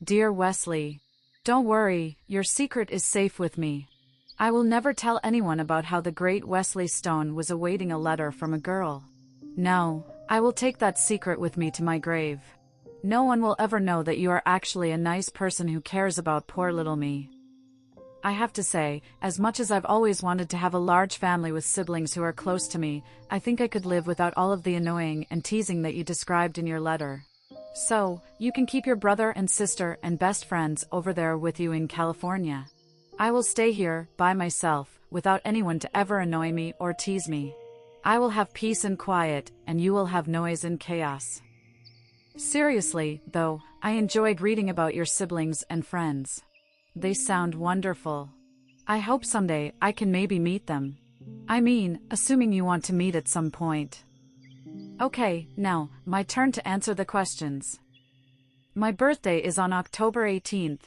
Dear Wesley, don't worry, your secret is safe with me. I will never tell anyone about how the great Wesley Stone was awaiting a letter from a girl. No, I will take that secret with me to my grave. No one will ever know that you are actually a nice person who cares about poor little me. I have to say, as much as I've always wanted to have a large family with siblings who are close to me, I think I could live without all of the annoying and teasing that you described in your letter. So, you can keep your brother and sister and best friends over there with you in California. I will stay here, by myself, without anyone to ever annoy me or tease me. I will have peace and quiet, and you will have noise and chaos. Seriously, though, I enjoyed reading about your siblings and friends. They sound wonderful. I hope someday I can maybe meet them. I mean, assuming you want to meet at some point. Okay, now, my turn to answer the questions. My birthday is on October 18th.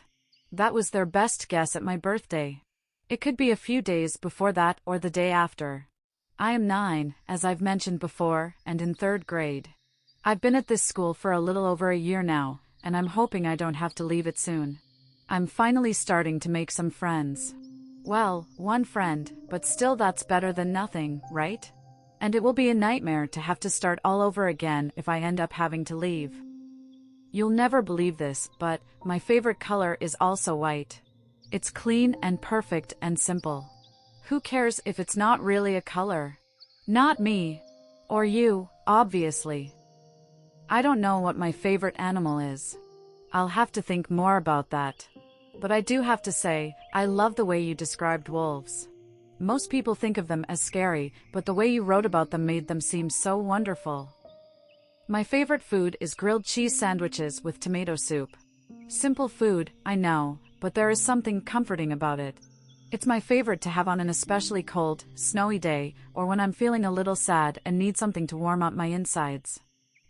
That was their best guess at my birthday. It could be a few days before that or the day after. I am 9, as I've mentioned before, and in 3rd grade. I've been at this school for a little over a year now, and I'm hoping I don't have to leave it soon. I'm finally starting to make some friends. Well, one friend, but still that's better than nothing, right? And it will be a nightmare to have to start all over again if I end up having to leave. You'll never believe this, but my favorite color is also white. It's clean and perfect and simple. Who cares if it's not really a color? Not me. Or you, obviously. I don't know what my favorite animal is. I'll have to think more about that. But I do have to say, I love the way you described wolves. Most people think of them as scary, but the way you wrote about them made them seem so wonderful. My favorite food is grilled cheese sandwiches with tomato soup. Simple food, I know, but there is something comforting about it. It's my favorite to have on an especially cold, snowy day, or when I'm feeling a little sad and need something to warm up my insides.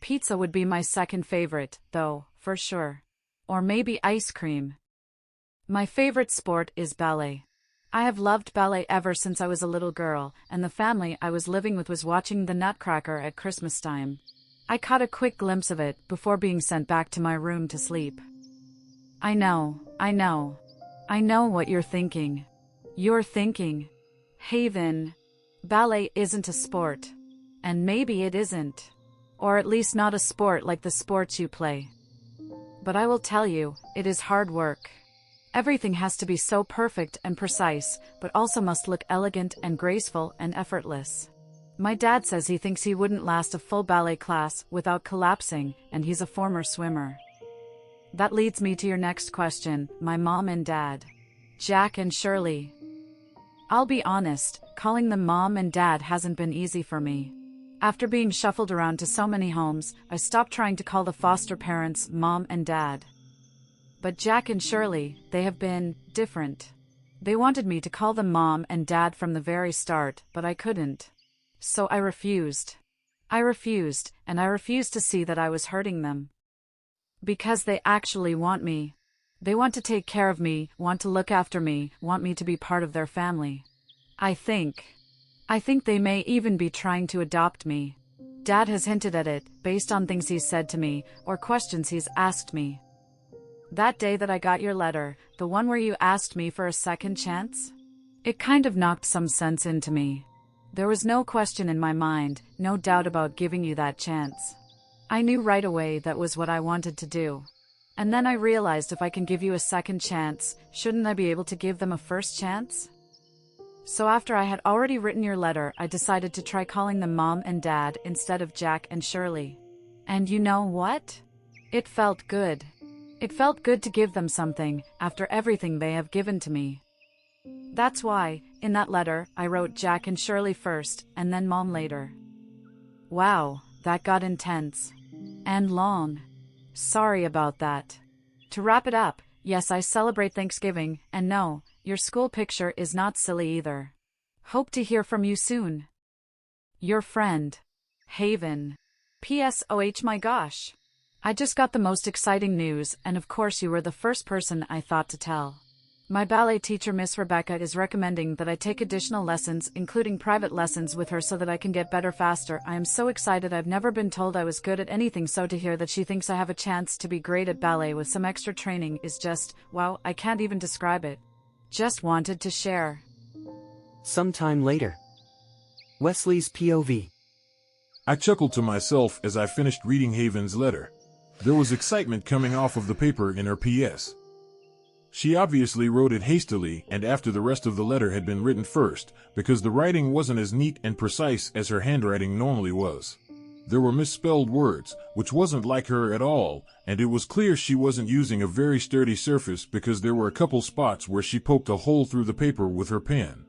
Pizza would be my second favorite, though, for sure. Or maybe ice cream. My favorite sport is ballet. I have loved ballet ever since I was a little girl, and the family I was living with was watching the Nutcracker at Christmas time. I caught a quick glimpse of it before being sent back to my room to sleep. I know what you're thinking. You're thinking, Haven, ballet isn't a sport. And maybe it isn't. Or at least not a sport like the sports you play. But I will tell you, it is hard work. Everything has to be so perfect and precise, but also must look elegant and graceful and effortless. My dad says he thinks he wouldn't last a full ballet class without collapsing, and he's a former swimmer. That leads me to your next question, my mom and dad. Jack and Shirley. I'll be honest, calling them mom and dad hasn't been easy for me. After being shuffled around to so many homes, I stopped trying to call the foster parents mom and dad. But Jack and Shirley, they have been different. They wanted me to call them mom and dad from the very start, but I couldn't. So I refused. I refused to see that I was hurting them. Because they actually want me. They want to take care of me, want to look after me, want me to be part of their family. I think they may even be trying to adopt me. Dad has hinted at it, based on things he's said to me, or questions he's asked me. That day that I got your letter, the one where you asked me for a second chance? It kind of knocked some sense into me. There was no question in my mind, no doubt about giving you that chance. I knew right away that was what I wanted to do. And then I realized if I can give you a second chance, shouldn't I be able to give them a first chance? So after I had already written your letter, I decided to try calling them mom and dad instead of Jack and Shirley. And you know what? It felt good. It felt good to give them something, after everything they have given to me. That's why, in that letter, I wrote Jack and Shirley first, and then Mom later. Wow, that got intense. And long. Sorry about that. To wrap it up, yes, I celebrate Thanksgiving, and no, your school picture is not silly either. Hope to hear from you soon. Your friend. Haven. P.S. Oh my gosh. I just got the most exciting news, and of course you were the first person I thought to tell. My ballet teacher Miss Rebecca is recommending that I take additional lessons, including private lessons with her so that I can get better faster. I am so excited. I've never been told I was good at anything, so to hear that she thinks I have a chance to be great at ballet with some extra training is just, wow, I can't even describe it. Just wanted to share. Sometime later. Wesley's POV. I chuckled to myself as I finished reading Haven's letter. There was excitement coming off of the paper in her PS. She obviously wrote it hastily and after the rest of the letter had been written first, because the writing wasn't as neat and precise as her handwriting normally was. There were misspelled words, which wasn't like her at all, and it was clear she wasn't using a very sturdy surface because there were a couple spots where she poked a hole through the paper with her pen.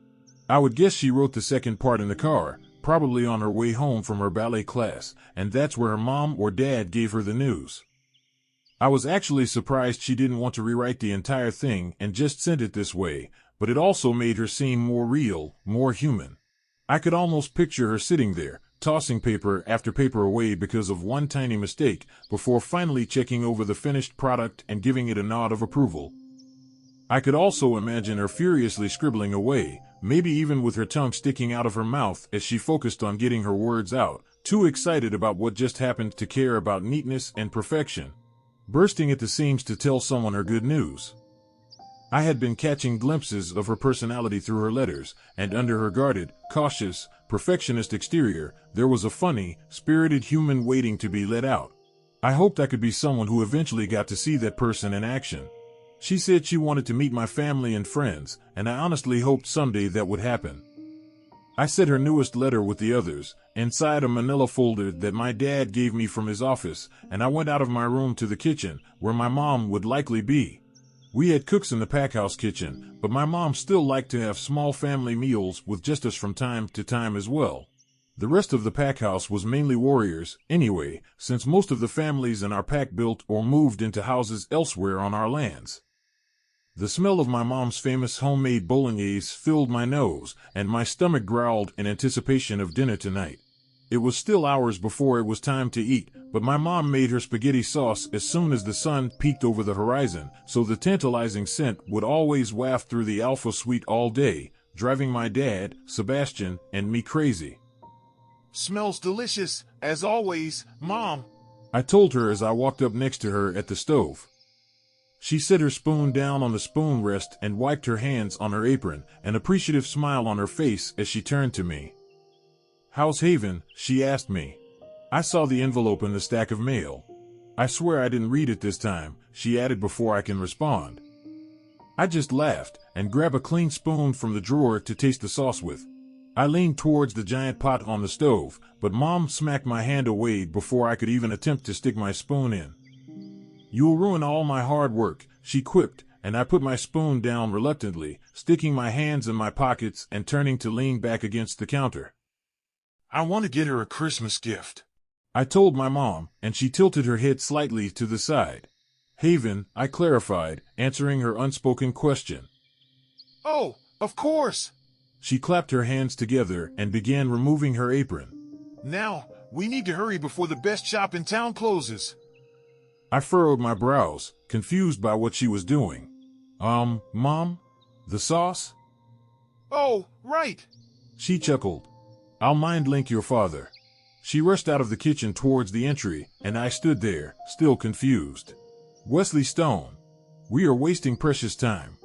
I would guess she wrote the second part in the car, probably on her way home from her ballet class, and that's where her mom or dad gave her the news. I was actually surprised she didn't want to rewrite the entire thing and just sent it this way, but it also made her seem more real, more human. I could almost picture her sitting there, tossing paper after paper away because of one tiny mistake, before finally checking over the finished product and giving it a nod of approval. I could also imagine her furiously scribbling away, maybe even with her tongue sticking out of her mouth as she focused on getting her words out, too excited about what just happened to care about neatness and perfection. Bursting at the seams to tell someone her good news. I had been catching glimpses of her personality through her letters, and under her guarded, cautious, perfectionist exterior, there was a funny, spirited human waiting to be let out. I hoped I could be someone who eventually got to see that person in action. She said she wanted to meet my family and friends, and I honestly hoped someday that would happen. I set her newest letter with the others, inside a manila folder that my dad gave me from his office, and I went out of my room to the kitchen, where my mom would likely be. We had cooks in the packhouse kitchen, but my mom still liked to have small family meals with just us from time to time as well. The rest of the packhouse was mainly warriors, anyway, since most of the families in our pack built or moved into houses elsewhere on our lands. The smell of my mom's famous homemade bolognese filled my nose, and my stomach growled in anticipation of dinner tonight. It was still hours before it was time to eat, but my mom made her spaghetti sauce as soon as the sun peeked over the horizon, so the tantalizing scent would always waft through the Alpha suite all day, driving my dad, Sebastian, and me crazy. "Smells delicious, as always, Mom," I told her as I walked up next to her at the stove. She set her spoon down on the spoon rest and wiped her hands on her apron, an appreciative smile on her face as she turned to me. "How's Haven?" she asked me. I saw the envelope in the stack of mail. "I swear I didn't read it this time," she added before I can respond. I just laughed and grabbed a clean spoon from the drawer to taste the sauce with. I leaned towards the giant pot on the stove, but Mom smacked my hand away before I could even attempt to stick my spoon in. "You'll ruin all my hard work," she quipped, and I put my spoon down reluctantly, sticking my hands in my pockets and turning to lean back against the counter. "I want to get her a Christmas gift," I told my mom, and she tilted her head slightly to the side. "Haven," I clarified, answering her unspoken question. "Oh, of course." She clapped her hands together and began removing her apron. "Now, we need to hurry before the best shop in town closes." I furrowed my brows, confused by what she was doing. Mom? The sauce?" "Oh, right." She chuckled. "I'll mind link your father." She rushed out of the kitchen towards the entry, and I stood there, still confused. Wesley Stone. We are wasting precious time.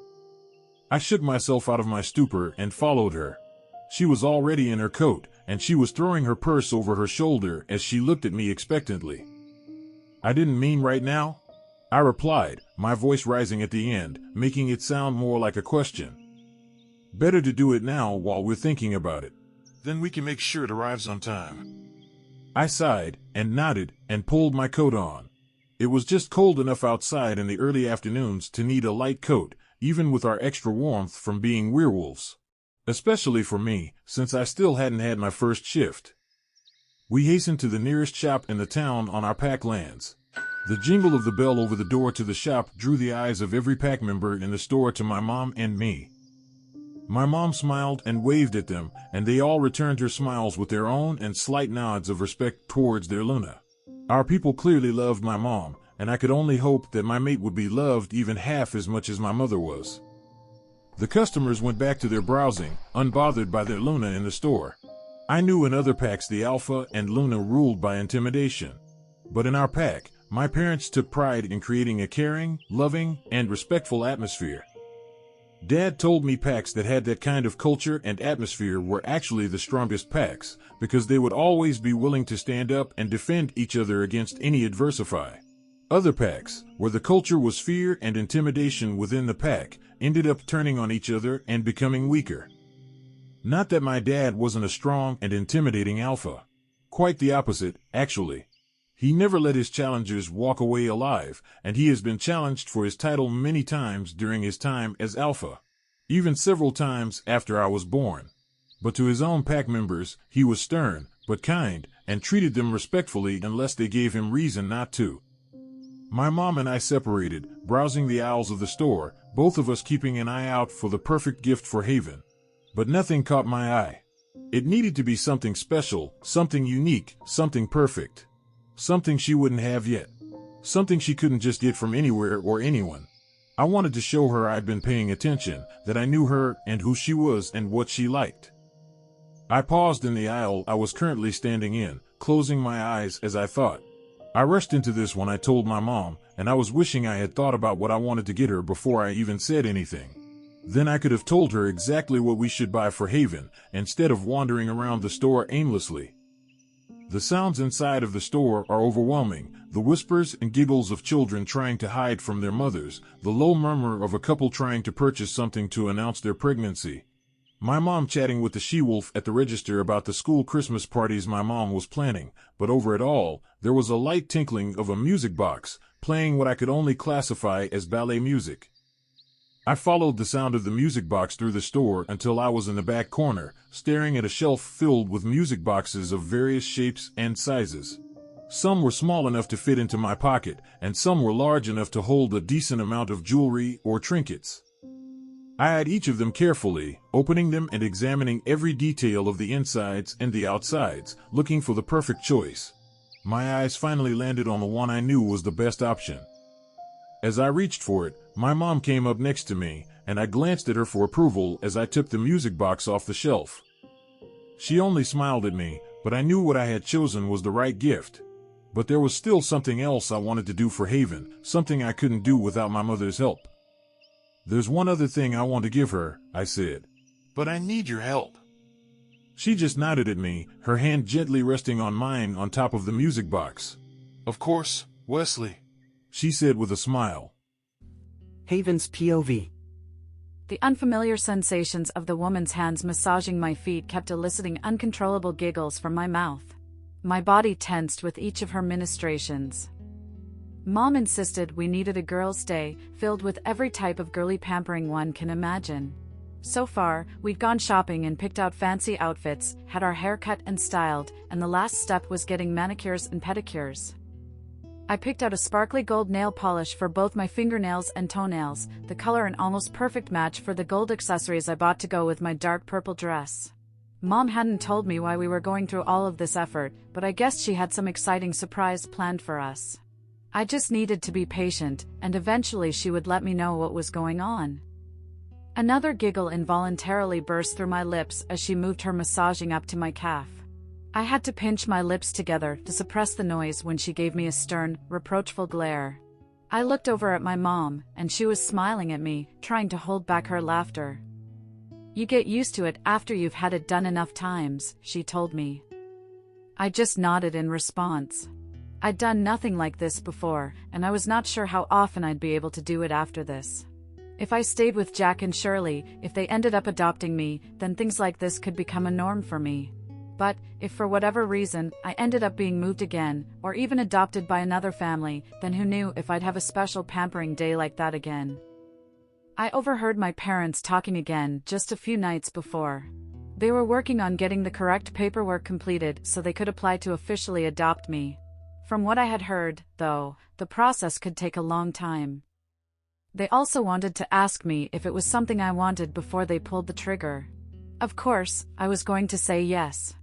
I shook myself out of my stupor and followed her. She was already in her coat, and she was throwing her purse over her shoulder as she looked at me expectantly. "I didn't mean right now," I replied, my voice rising at the end, making it sound more like a question. "Better to do it now while we're thinking about it. Then we can make sure it arrives on time." I sighed and nodded and pulled my coat on. It was just cold enough outside in the early afternoons to need a light coat, even with our extra warmth from being werewolves. Especially for me, since I still hadn't had my first shift. We hastened to the nearest shop in the town on our pack lands. The jingle of the bell over the door to the shop drew the eyes of every pack member in the store to my mom and me. My mom smiled and waved at them, and they all returned her smiles with their own and slight nods of respect towards their Luna. Our people clearly loved my mom, and I could only hope that my mate would be loved even half as much as my mother was. The customers went back to their browsing, unbothered by their Luna in the store. I knew in other packs the Alpha and Luna ruled by intimidation. But in our pack, my parents took pride in creating a caring, loving, and respectful atmosphere. Dad told me packs that had that kind of culture and atmosphere were actually the strongest packs, because they would always be willing to stand up and defend each other against any adversary. Other packs, where the culture was fear and intimidation within the pack, ended up turning on each other and becoming weaker. Not that my dad wasn't a strong and intimidating alpha. Quite the opposite, actually. He never let his challengers walk away alive, and he has been challenged for his title many times during his time as alpha. Even several times after I was born. But to his own pack members, he was stern, but kind, and treated them respectfully unless they gave him reason not to. My mom and I separated, browsing the aisles of the store, both of us keeping an eye out for the perfect gift for Haven. But nothing caught my eye. It needed to be something special, something unique, something perfect. Something she wouldn't have yet. Something she couldn't just get from anywhere or anyone. I wanted to show her I'd been paying attention, that I knew her and who she was and what she liked. I paused in the aisle I was currently standing in, closing my eyes as I thought. I rushed into this when I told my mom, and I was wishing I had thought about what I wanted to get her before I even said anything. Then I could have told her exactly what we should buy for Haven, instead of wandering around the store aimlessly. The sounds inside of the store are overwhelming, the whispers and giggles of children trying to hide from their mothers, the low murmur of a couple trying to purchase something to announce their pregnancy. My mom chatting with the she-wolf at the register about the school Christmas parties my mom was planning, but over it all, there was a light tinkling of a music box, playing what I could only classify as ballet music. I followed the sound of the music box through the store until I was in the back corner, staring at a shelf filled with music boxes of various shapes and sizes. Some were small enough to fit into my pocket, and some were large enough to hold a decent amount of jewelry or trinkets. I eyed each of them carefully, opening them and examining every detail of the insides and the outsides, looking for the perfect choice. My eyes finally landed on the one I knew was the best option. As I reached for it, my mom came up next to me, and I glanced at her for approval as I took the music box off the shelf. She only smiled at me, but I knew what I had chosen was the right gift. But there was still something else I wanted to do for Haven, something I couldn't do without my mother's help. "There's one other thing I want to give her," I said. But I need your help. She just nodded at me, her hand gently resting on mine on top of the music box. Of course, Wesley, she said with a smile. Haven's POV. The unfamiliar sensations of the woman's hands massaging my feet kept eliciting uncontrollable giggles from my mouth. My body tensed with each of her ministrations. Mom insisted we needed a girls' day, filled with every type of girly pampering one can imagine. So far, we'd gone shopping and picked out fancy outfits, had our hair cut and styled, and the last step was getting manicures and pedicures. I picked out a sparkly gold nail polish for both my fingernails and toenails, the color an almost perfect match for the gold accessories I bought to go with my dark purple dress. Mom hadn't told me why we were going through all of this effort, but I guessed she had some exciting surprise planned for us. I just needed to be patient, and eventually she would let me know what was going on. Another giggle involuntarily burst through my lips as she moved her massaging up to my calf. I had to pinch my lips together to suppress the noise when she gave me a stern, reproachful glare. I looked over at my mom, and she was smiling at me, trying to hold back her laughter. "You get used to it after you've had it done enough times," she told me. I just nodded in response. I'd done nothing like this before, and I was not sure how often I'd be able to do it after this. If I stayed with Jack and Shirley, if they ended up adopting me, then things like this could become a norm for me. But, if for whatever reason, I ended up being moved again, or even adopted by another family, then who knew if I'd have a special pampering day like that again. I overheard my parents talking again just a few nights before. They were working on getting the correct paperwork completed so they could apply to officially adopt me. From what I had heard, though, the process could take a long time. They also wanted to ask me if it was something I wanted before they pulled the trigger. Of course, I was going to say yes.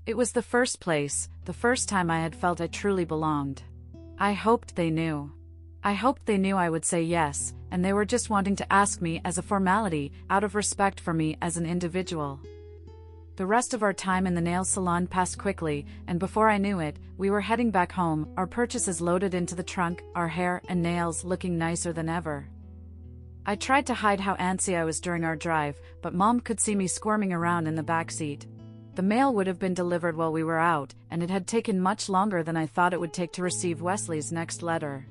It was the first time I had felt I truly belonged. I hoped they knew. I hoped they knew I would say yes, and they were just wanting to ask me as a formality, out of respect for me as an individual. The rest of our time in the nail salon passed quickly, and before I knew it, we were heading back home, our purchases loaded into the trunk, our hair and nails looking nicer than ever. I tried to hide how antsy I was during our drive, but Mom could see me squirming around in the back seat. The mail would have been delivered while we were out, and it had taken much longer than I thought it would take to receive Wesley's next letter.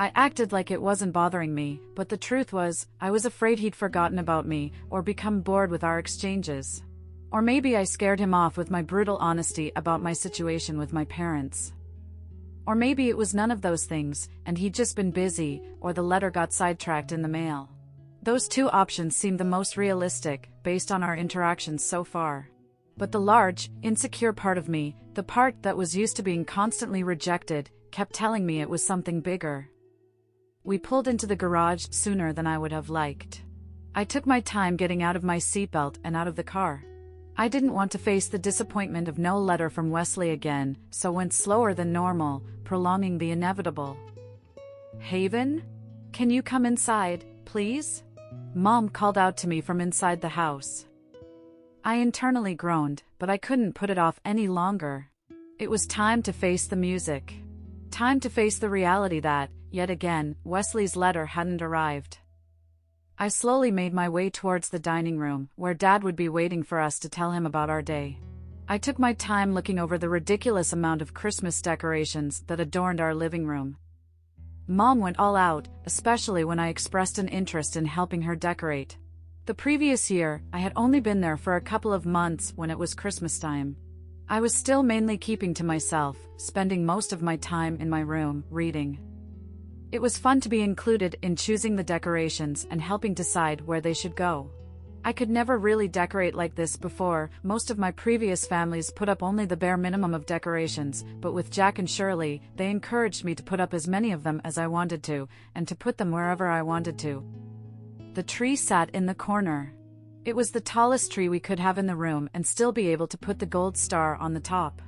I acted like it wasn't bothering me, but the truth was, I was afraid he'd forgotten about me, or become bored with our exchanges. Or maybe I scared him off with my brutal honesty about my situation with my parents. Or maybe it was none of those things, and he'd just been busy, or the letter got sidetracked in the mail. Those two options seemed the most realistic, based on our interactions so far. But the large, insecure part of me, the part that was used to being constantly rejected, kept telling me it was something bigger. We pulled into the garage sooner than I would have liked. I took my time getting out of my seatbelt and out of the car. I didn't want to face the disappointment of no letter from Wesley again, so went slower than normal, prolonging the inevitable. "Haven? Can you come inside, please?" Mom called out to me from inside the house. I internally groaned, but I couldn't put it off any longer. It was time to face the music. Time to face the reality that, yet again, Wesley's letter hadn't arrived. I slowly made my way towards the dining room, where Dad would be waiting for us to tell him about our day. I took my time looking over the ridiculous amount of Christmas decorations that adorned our living room. Mom went all out, especially when I expressed an interest in helping her decorate. The previous year, I had only been there for a couple of months when it was Christmas time. I was still mainly keeping to myself, spending most of my time in my room, reading. It was fun to be included in choosing the decorations and helping decide where they should go. I could never really decorate like this before. Most of my previous families put up only the bare minimum of decorations, but with Jack and Shirley, they encouraged me to put up as many of them as I wanted to, and to put them wherever I wanted to. The tree sat in the corner. It was the tallest tree we could have in the room and still be able to put the gold star on the top.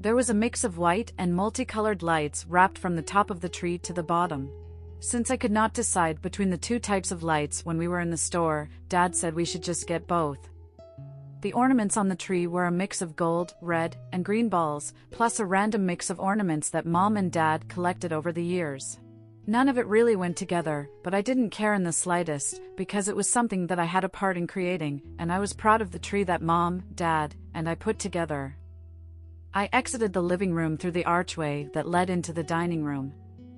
There was a mix of white and multicolored lights wrapped from the top of the tree to the bottom. Since I could not decide between the two types of lights when we were in the store, Dad said we should just get both. The ornaments on the tree were a mix of gold, red, and green balls, plus a random mix of ornaments that Mom and Dad collected over the years. None of it really went together, but I didn't care in the slightest, because it was something that I had a part in creating, and I was proud of the tree that Mom, Dad, and I put together. I exited the living room through the archway that led into the dining room.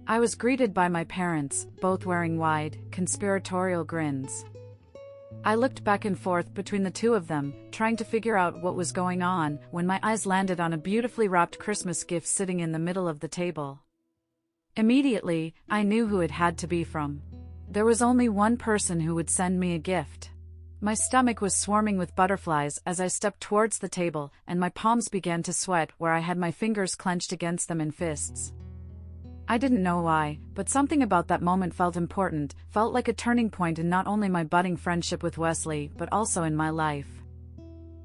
I was greeted by my parents, both wearing wide, conspiratorial grins. I looked back and forth between the two of them, trying to figure out what was going on, when my eyes landed on a beautifully wrapped Christmas gift sitting in the middle of the table. Immediately, I knew who it had to be from. There was only one person who would send me a gift. My stomach was swarming with butterflies as I stepped towards the table, and my palms began to sweat where I had my fingers clenched against them in fists. I didn't know why, but something about that moment felt important, felt like a turning point in not only my budding friendship with Wesley, but also in my life.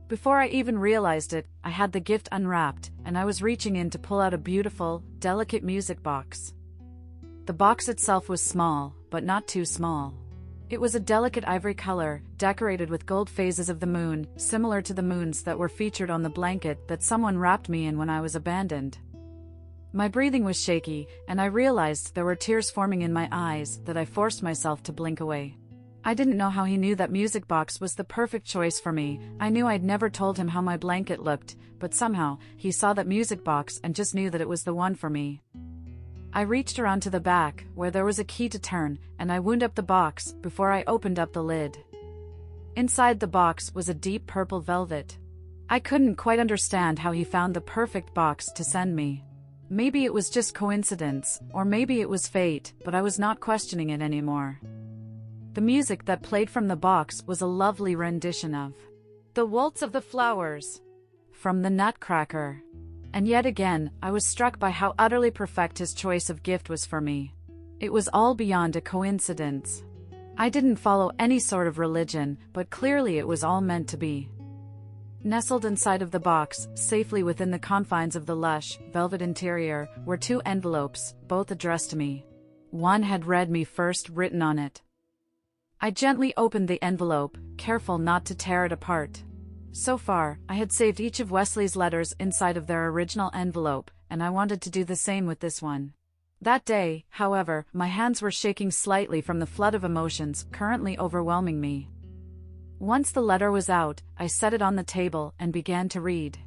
Before I even realized it, I had the gift unwrapped, and I was reaching in to pull out a beautiful, delicate music box. The box itself was small, but not too small. It was a delicate ivory color, decorated with gold phases of the moon, similar to the moons that were featured on the blanket that someone wrapped me in when I was abandoned. My breathing was shaky, and I realized there were tears forming in my eyes that I forced myself to blink away. I didn't know how he knew that music box was the perfect choice for me. I knew I'd never told him how my blanket looked, but somehow, he saw that music box and just knew that it was the one for me. I reached around to the back, where there was a key to turn, and I wound up the box before I opened up the lid. Inside the box was a deep purple velvet. I couldn't quite understand how he found the perfect box to send me. Maybe it was just coincidence, or maybe it was fate, but I was not questioning it anymore. The music that played from the box was a lovely rendition of "The Waltz of the Flowers" from the Nutcracker. And yet again, I was struck by how utterly perfect his choice of gift was for me. It was all beyond a coincidence. I didn't follow any sort of religion, but clearly it was all meant to be. Nestled inside of the box, safely within the confines of the lush, velvet interior, were two envelopes, both addressed to me. One had "Read Me First" written on it. I gently opened the envelope, careful not to tear it apart. So far, I had saved each of Wesley's letters inside of their original envelope, and I wanted to do the same with this one. That day, however, my hands were shaking slightly from the flood of emotions currently overwhelming me. Once the letter was out, I set it on the table and began to read.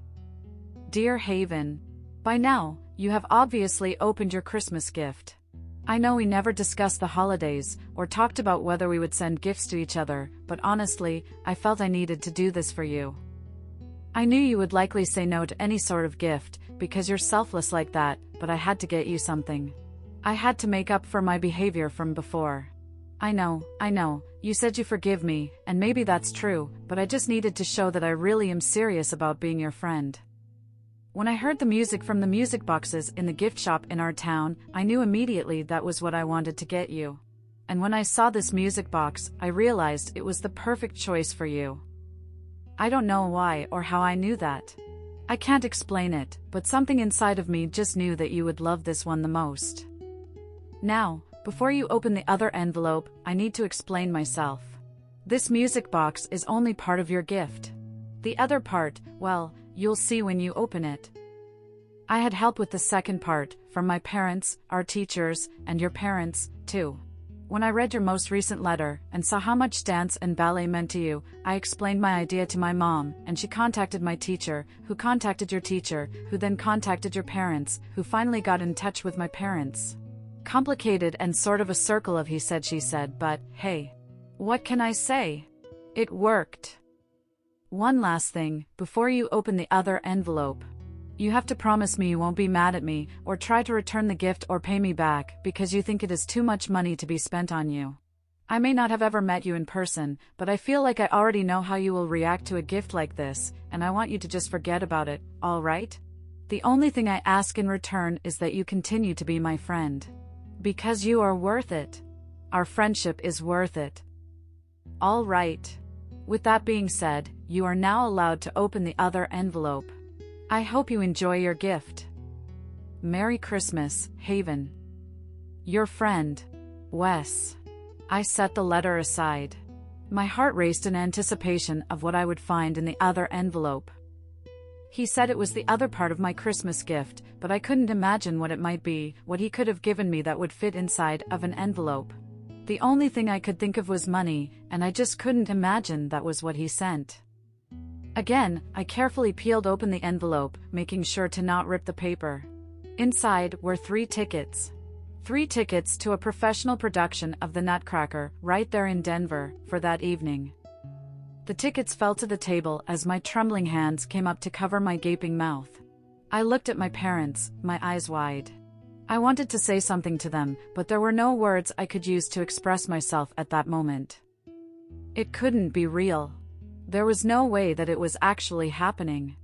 Dear Haven, by now, you have obviously opened your Christmas gift. I know we never discussed the holidays or talked about whether we would send gifts to each other, but honestly, I felt I needed to do this for you. I knew you would likely say no to any sort of gift because you're selfless like that, but I had to get you something. I had to make up for my behavior from before. I know, you said you forgive me, and maybe that's true, but I just needed to show that I really am serious about being your friend. When I heard the music from the music boxes in the gift shop in our town, I knew immediately that was what I wanted to get you. And when I saw this music box, I realized it was the perfect choice for you. I don't know why or how I knew that. I can't explain it, but something inside of me just knew that you would love this one the most. Now, before you open the other envelope, I need to explain myself. This music box is only part of your gift. The other part, well, you'll see when you open it. I had help with the second part, from my parents, our teachers, and your parents, too. When I read your most recent letter, and saw how much dance and ballet meant to you, I explained my idea to my mom, and she contacted my teacher, who contacted your teacher, who then contacted your parents, who finally got in touch with my parents. Complicated and sort of a circle of he said she said, but, hey. What can I say? It worked. One last thing, before you open the other envelope. You have to promise me you won't be mad at me, or try to return the gift or pay me back, because you think it is too much money to be spent on you. I may not have ever met you in person, but I feel like I already know how you will react to a gift like this, and I want you to just forget about it, alright? The only thing I ask in return is that you continue to be my friend. Because you are worth it. Our friendship is worth it. All right. With that being said, you are now allowed to open the other envelope. I hope you enjoy your gift. Merry Christmas, Haven. Your friend, Wes. I set the letter aside. My heart raced in anticipation of what I would find in the other envelope. He said it was the other part of my Christmas gift, but I couldn't imagine what it might be, what he could have given me that would fit inside of an envelope. The only thing I could think of was money, and I just couldn't imagine that was what he sent. Again, I carefully peeled open the envelope, making sure to not rip the paper. Inside were 3 tickets. 3 tickets to a professional production of The Nutcracker, right there in Denver, for that evening. The tickets fell to the table as my trembling hands came up to cover my gaping mouth. I looked at my parents, my eyes wide. I wanted to say something to them, but there were no words I could use to express myself at that moment. It couldn't be real. There was no way that it was actually happening.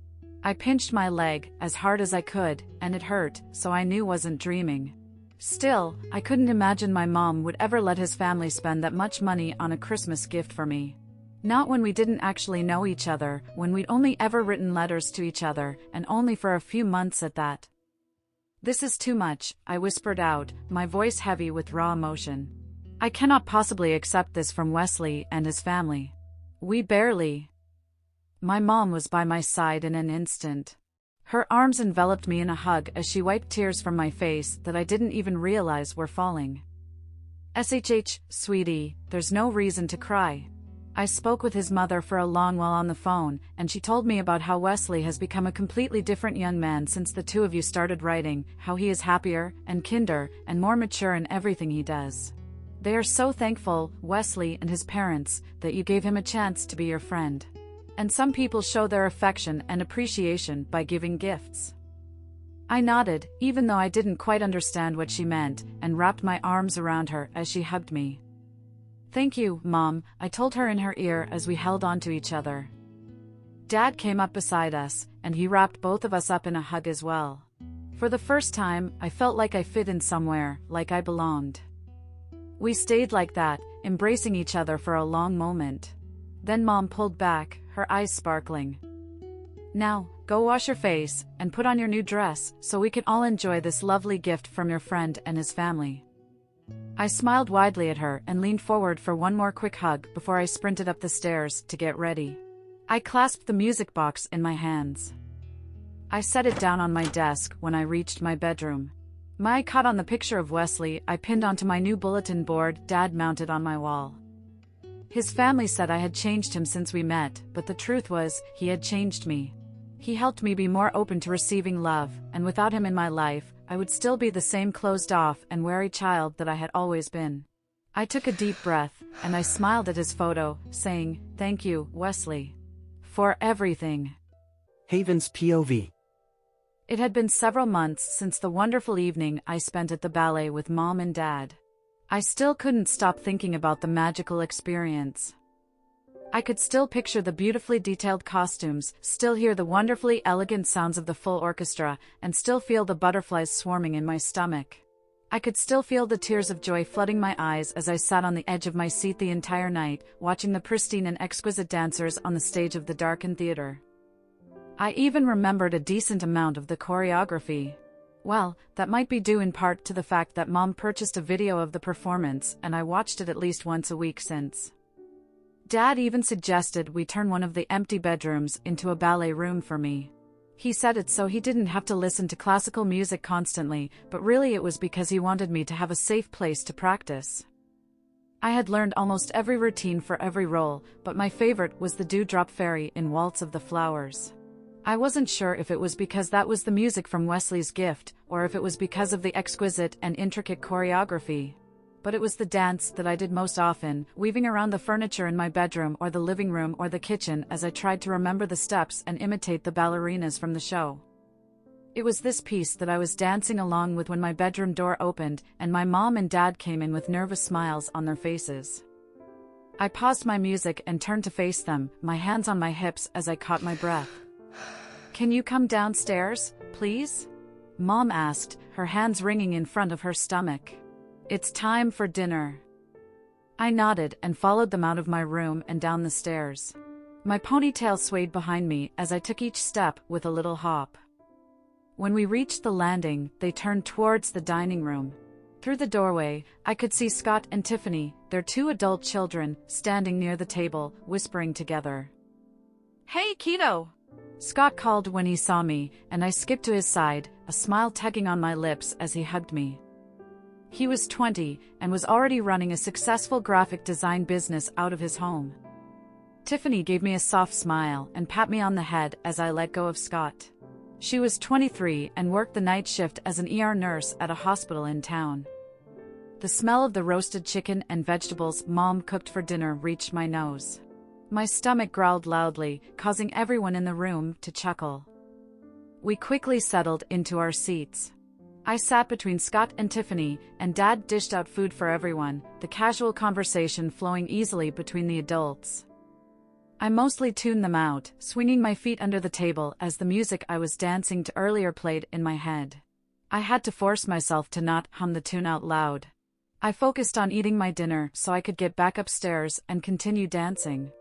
I pinched my leg as hard as I could, and it hurt, so I knew I wasn't dreaming. Still, I couldn't imagine my mom would ever let his family spend that much money on a Christmas gift for me. Not when we didn't actually know each other, when we'd only ever written letters to each other, and only for a few months at that. This is too much, I whispered out, my voice heavy with raw emotion. I cannot possibly accept this from Wesley and his family. We barely. My mom was by my side in an instant. Her arms enveloped me in a hug as she wiped tears from my face that I didn't even realize were falling. SHH, sweetie, there's no reason to cry. I spoke with his mother for a long while on the phone, and she told me about how Wesley has become a completely different young man since the two of you started writing, how he is happier, and kinder, and more mature in everything he does. They are so thankful, Wesley and his parents, that you gave him a chance to be your friend. And some people show their affection and appreciation by giving gifts. I nodded, even though I didn't quite understand what she meant, and wrapped my arms around her as she hugged me. Thank you, Mom, I told her in her ear as we held on to each other. Dad came up beside us, and he wrapped both of us up in a hug as well. For the first time, I felt like I fit in somewhere, like I belonged. We stayed like that, embracing each other for a long moment. Then Mom pulled back, her eyes sparkling. Now, go wash your face, and put on your new dress, so we can all enjoy this lovely gift from your friend and his family. I smiled widely at her and leaned forward for one more quick hug before I sprinted up the stairs to get ready. I clasped the music box in my hands. I set it down on my desk when I reached my bedroom. My eye caught on the picture of Wesley I pinned onto my new bulletin board Dad mounted on my wall. His family said I had changed him since we met, but the truth was, he had changed me. He helped me be more open to receiving love, and without him in my life, I would still be the same closed-off and wary child that I had always been. I took a deep breath, and I smiled at his photo, saying, "Thank you, Wesley, for everything." Haven's POV. It had been several months since the wonderful evening I spent at the ballet with Mom and Dad. I still couldn't stop thinking about the magical experience. I could still picture the beautifully detailed costumes, still hear the wonderfully elegant sounds of the full orchestra, and still feel the butterflies swarming in my stomach. I could still feel the tears of joy flooding my eyes as I sat on the edge of my seat the entire night, watching the pristine and exquisite dancers on the stage of the darkened theater. I even remembered a decent amount of the choreography. Well, that might be due in part to the fact that Mom purchased a video of the performance and I watched it at least once a week since. Dad even suggested we turn one of the empty bedrooms into a ballet room for me. He said it so he didn't have to listen to classical music constantly, but really it was because he wanted me to have a safe place to practice. I had learned almost every routine for every role, but my favorite was the Dewdrop Fairy in Waltz of the Flowers. I wasn't sure if it was because that was the music from Wesley's gift, or if it was because of the exquisite and intricate choreography. But it was the dance that I did most often, weaving around the furniture in my bedroom or the living room or the kitchen as I tried to remember the steps and imitate the ballerinas from the show. It was this piece that I was dancing along with when my bedroom door opened and my mom and dad came in with nervous smiles on their faces. I paused my music and turned to face them, my hands on my hips as I caught my breath. "Can you come downstairs, please?" Mom asked, her hands wringing in front of her stomach. "It's time for dinner." I nodded and followed them out of my room and down the stairs. My ponytail swayed behind me as I took each step with a little hop. When we reached the landing, they turned towards the dining room. Through the doorway, I could see Scott and Tiffany, their two adult children, standing near the table, whispering together. "Hey, kiddo!" Scott called when he saw me, and I skipped to his side, a smile tugging on my lips as he hugged me. He was 20, and was already running a successful graphic design business out of his home. Tiffany gave me a soft smile and pat me on the head as I let go of Scott. She was 23 and worked the night shift as an ER nurse at a hospital in town. The smell of the roasted chicken and vegetables Mom cooked for dinner reached my nose. My stomach growled loudly, causing everyone in the room to chuckle. We quickly settled into our seats. I sat between Scott and Tiffany, and Dad dished out food for everyone, the casual conversation flowing easily between the adults. I mostly tuned them out, swinging my feet under the table as the music I was dancing to earlier played in my head. I had to force myself to not hum the tune out loud. I focused on eating my dinner so I could get back upstairs and continue dancing.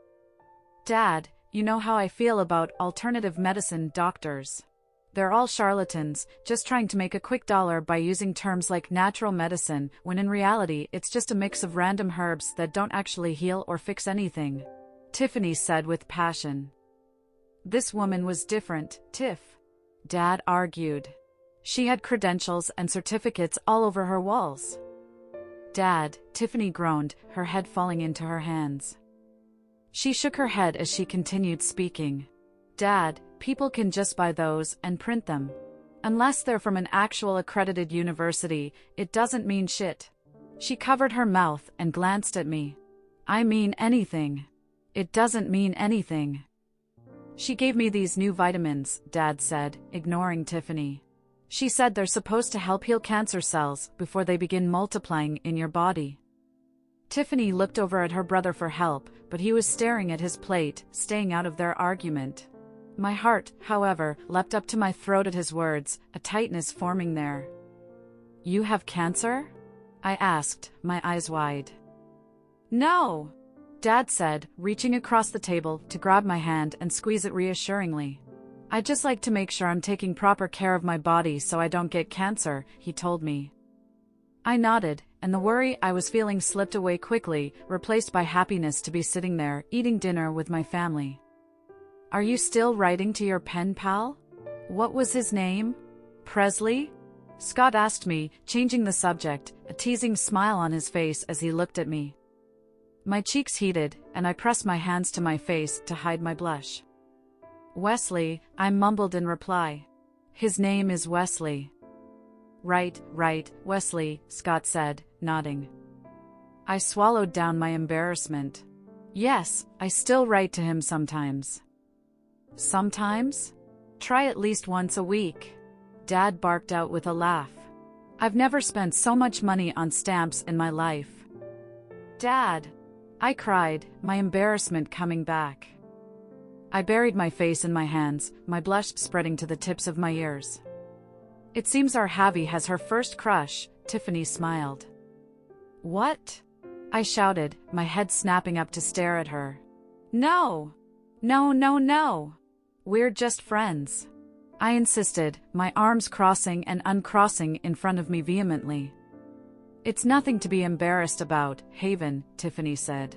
"Dad, you know how I feel about alternative medicine doctors. They're all charlatans, just trying to make a quick dollar by using terms like natural medicine, when in reality it's just a mix of random herbs that don't actually heal or fix anything," Tiffany said with passion. "This woman was different, Tiff," Dad argued. "She had credentials and certificates all over her walls." "Dad," Tiffany groaned, her head falling into her hands. She shook her head as she continued speaking. "Dad, people can just buy those and print them. Unless they're from an actual accredited university, it doesn't mean shit." She covered her mouth and glanced at me. "I mean anything. It doesn't mean anything." "She gave me these new vitamins," Dad said, ignoring Tiffany. "She said they're supposed to help heal cancer cells before they begin multiplying in your body." Tiffany looked over at her brother for help, but he was staring at his plate, staying out of their argument. My heart, however, leapt up to my throat at his words, a tightness forming there. "You have cancer?" I asked, my eyes wide. "No," Dad said, reaching across the table to grab my hand and squeeze it reassuringly. "I just like to make sure I'm taking proper care of my body so I don't get cancer," he told me. I nodded, and the worry I was feeling slipped away quickly, replaced by happiness to be sitting there, eating dinner with my family. "Are you still writing to your pen pal? What was his name? Presley?" Scott asked me, changing the subject, a teasing smile on his face as he looked at me. My cheeks heated, and I pressed my hands to my face to hide my blush. "Wesley," I mumbled in reply. "His name is Wesley." Right, Wesley," Scott said, nodding. I swallowed down my embarrassment. Yes, I still write to him sometimes. Sometimes? Try at least once a week. Dad barked out with a laugh. "I've never spent so much money on stamps in my life." "Dad!" I cried, my embarrassment coming back. I buried my face in my hands, my blush spreading to the tips of my ears. "It seems our Javi has her first crush," Tiffany smiled. "What?" I shouted, my head snapping up to stare at her. No! No! We're just friends," I insisted, my arms crossing and uncrossing in front of me vehemently. "It's nothing to be embarrassed about, Haven," Tiffany said.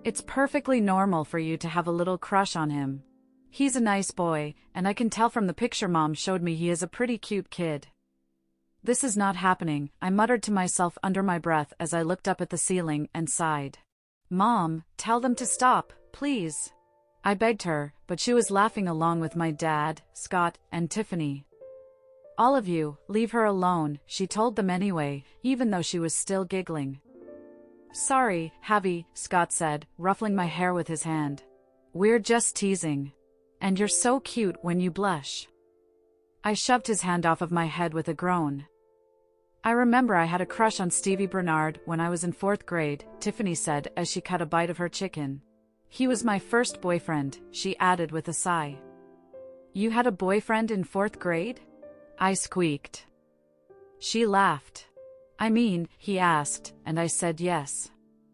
"It's perfectly normal for you to have a little crush on him. He's a nice boy, and I can tell from the picture Mom showed me he is a pretty cute kid." "This is not happening," I muttered to myself under my breath as I looked up at the ceiling and sighed. "Mom, tell them to stop, please." I begged her, but she was laughing along with my dad, Scott, and Tiffany. "All of you, leave her alone," she told them anyway, even though she was still giggling. "Sorry, Javi," Scott said, ruffling my hair with his hand. "We're just teasing. And you're so cute when you blush." I shoved his hand off of my head with a groan. "I remember I had a crush on Stevie Bernard when I was in 4th grade, Tiffany said as she cut a bite of her chicken. "He was my first boyfriend," she added with a sigh. "You had a boyfriend in 4th grade?" I squeaked. She laughed. "I mean," he asked, and I said yes.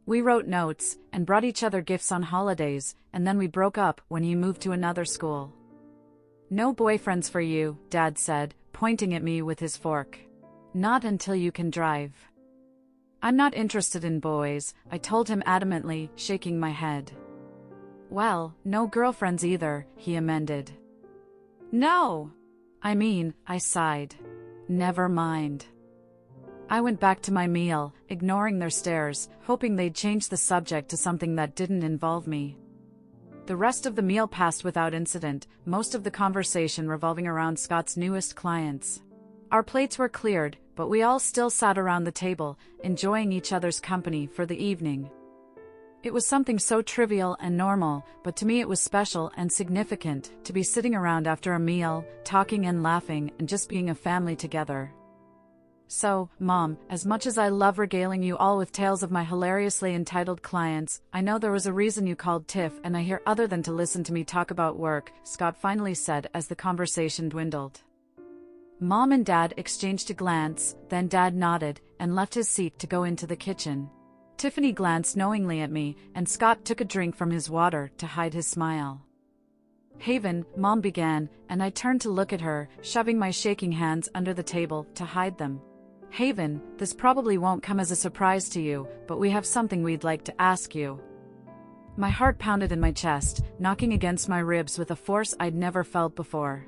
"We wrote notes, and brought each other gifts on holidays, and then we broke up when he moved to another school." "No boyfriends for you," Dad said, pointing at me with his fork. "Not until you can drive." "I'm not interested in boys," I told him adamantly, shaking my head. "Well, no girlfriends either," he amended. "No! I sighed. "Never mind." I went back to my meal, ignoring their stares, hoping they'd change the subject to something that didn't involve me. The rest of the meal passed without incident, most of the conversation revolving around Scott's newest clients. Our plates were cleared, but we all still sat around the table, enjoying each other's company for the evening. It was something so trivial and normal, but to me it was special and significant to be sitting around after a meal, talking and laughing and just being a family together. "So, Mom, as much as I love regaling you all with tales of my hilariously entitled clients, I know there was a reason you called Tiff and I here other than to listen to me talk about work," Scott finally said as the conversation dwindled. Mom and Dad exchanged a glance, then Dad nodded and left his seat to go into the kitchen. Tiffany glanced knowingly at me, and Scott took a drink from his water to hide his smile. "Haven," Mom began, and I turned to look at her, shoving my shaking hands under the table to hide them. "Haven, this probably won't come as a surprise to you, but we have something we'd like to ask you." My heart pounded in my chest, knocking against my ribs with a force I'd never felt before.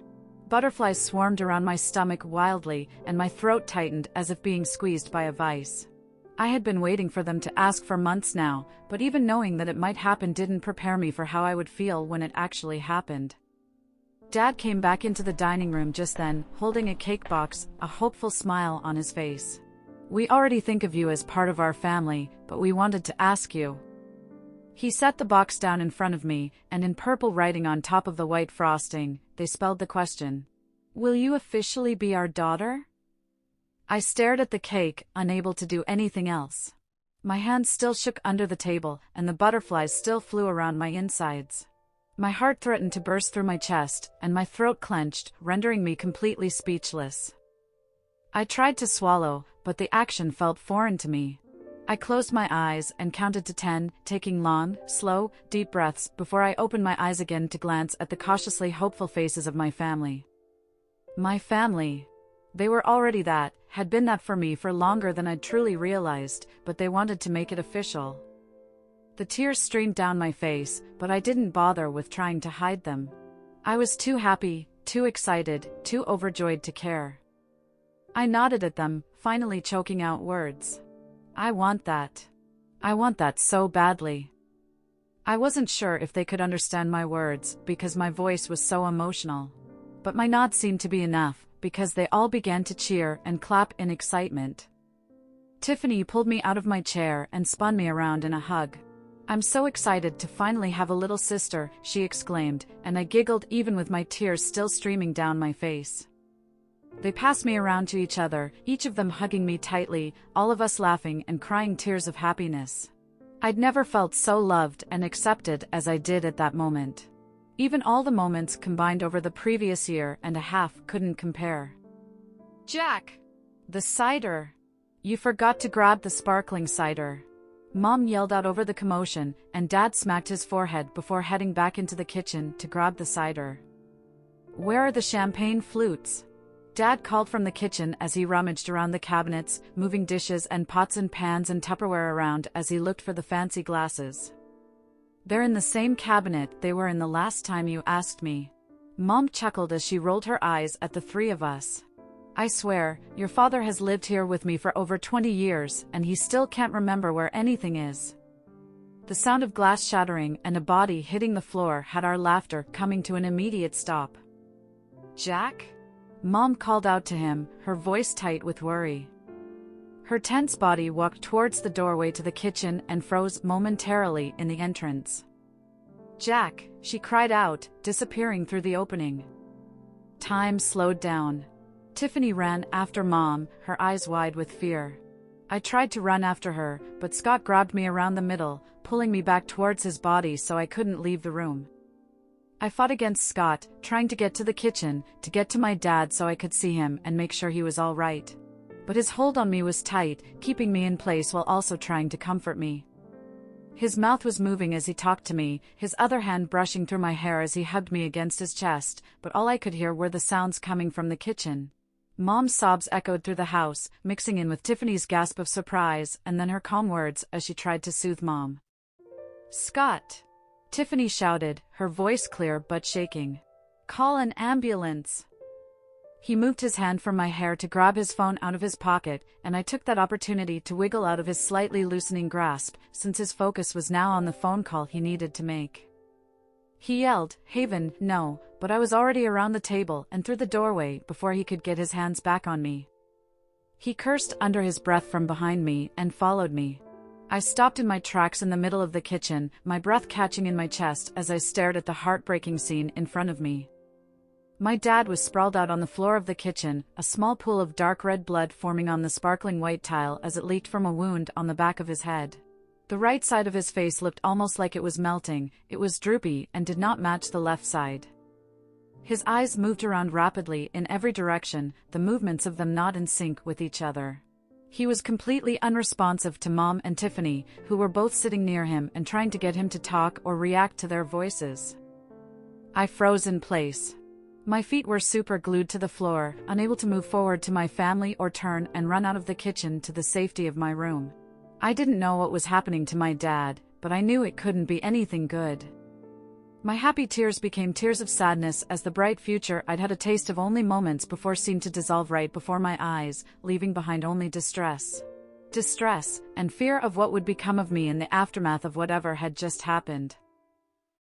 Butterflies swarmed around my stomach wildly, and my throat tightened as if being squeezed by a vice. I had been waiting for them to ask for months now, but even knowing that it might happen didn't prepare me for how I would feel when it actually happened. Dad came back into the dining room just then, holding a cake box, a hopeful smile on his face. "We already think of you as part of our family, but we wanted to ask you." He set the box down in front of me, and in purple writing on top of the white frosting, they spelled the question. "Will you officially be our daughter?" I stared at the cake, unable to do anything else. My hands still shook under the table, and the butterflies still flew around my insides. My heart threatened to burst through my chest, and my throat clenched, rendering me completely speechless. I tried to swallow, but the action felt foreign to me. I closed my eyes and counted to 10, taking long, slow, deep breaths before I opened my eyes again to glance at the cautiously hopeful faces of my family. My family. They were already that, had been that for me for longer than I'd truly realized, but they wanted to make it official. The tears streamed down my face, but I didn't bother with trying to hide them. I was too happy, too excited, too overjoyed to care. I nodded at them, finally choking out words. I want that. I want that so badly. I wasn't sure if they could understand my words, because my voice was so emotional. But my nod seemed to be enough, because they all began to cheer and clap in excitement. Tiffany pulled me out of my chair and spun me around in a hug. "I'm so excited to finally have a little sister," she exclaimed, and I giggled even with my tears still streaming down my face. They passed me around to each other, each of them hugging me tightly, all of us laughing and crying tears of happiness. I'd never felt so loved and accepted as I did at that moment. Even all the moments combined over the previous year and a half couldn't compare. "Jack! The cider! You forgot to grab the sparkling cider!" Mom yelled out over the commotion, and Dad smacked his forehead before heading back into the kitchen to grab the cider. "Where are the champagne flutes?" Dad called from the kitchen as he rummaged around the cabinets, moving dishes and pots and pans and Tupperware around as he looked for the fancy glasses. "They're in the same cabinet they were in the last time you asked me." Mom chuckled as she rolled her eyes at the three of us. "I swear, your father has lived here with me for over 20 years, and he still can't remember where anything is." The sound of glass shattering and a body hitting the floor had our laughter coming to an immediate stop. "Jack?" Mom called out to him, her voice tight with worry. Her tense body walked towards the doorway to the kitchen and froze momentarily in the entrance. "Jack," she cried out, disappearing through the opening. Time slowed down. Tiffany ran after Mom, her eyes wide with fear. I tried to run after her, but Scott grabbed me around the middle, pulling me back towards his body so I couldn't leave the room. I fought against Scott, trying to get to the kitchen, to get to my dad so I could see him and make sure he was all right. But his hold on me was tight, keeping me in place while also trying to comfort me. His mouth was moving as he talked to me, his other hand brushing through my hair as he hugged me against his chest, but all I could hear were the sounds coming from the kitchen. Mom's sobs echoed through the house, mixing in with Tiffany's gasp of surprise and then her calm words as she tried to soothe Mom. "Scott!" Tiffany shouted, her voice clear but shaking. "Call an ambulance!" He moved his hand from my hair to grab his phone out of his pocket, and I took that opportunity to wiggle out of his slightly loosening grasp, since his focus was now on the phone call he needed to make. He yelled, "Haven, no," but I was already around the table and through the doorway before he could get his hands back on me. He cursed under his breath from behind me and followed me. I stopped in my tracks in the middle of the kitchen, my breath catching in my chest as I stared at the heartbreaking scene in front of me. My dad was sprawled out on the floor of the kitchen, a small pool of dark red blood forming on the sparkling white tile as it leaked from a wound on the back of his head. The right side of his face looked almost like it was melting, it was droopy and did not match the left side. His eyes moved around rapidly in every direction, the movements of them not in sync with each other. He was completely unresponsive to Mom and Tiffany, who were both sitting near him and trying to get him to talk or react to their voices. I froze in place. My feet were super glued to the floor, unable to move forward to my family or turn and run out of the kitchen to the safety of my room. I didn't know what was happening to my dad, but I knew it couldn't be anything good. My happy tears became tears of sadness as the bright future I'd had a taste of only moments before seemed to dissolve right before my eyes, leaving behind only distress. Distress, and fear of what would become of me in the aftermath of whatever had just happened.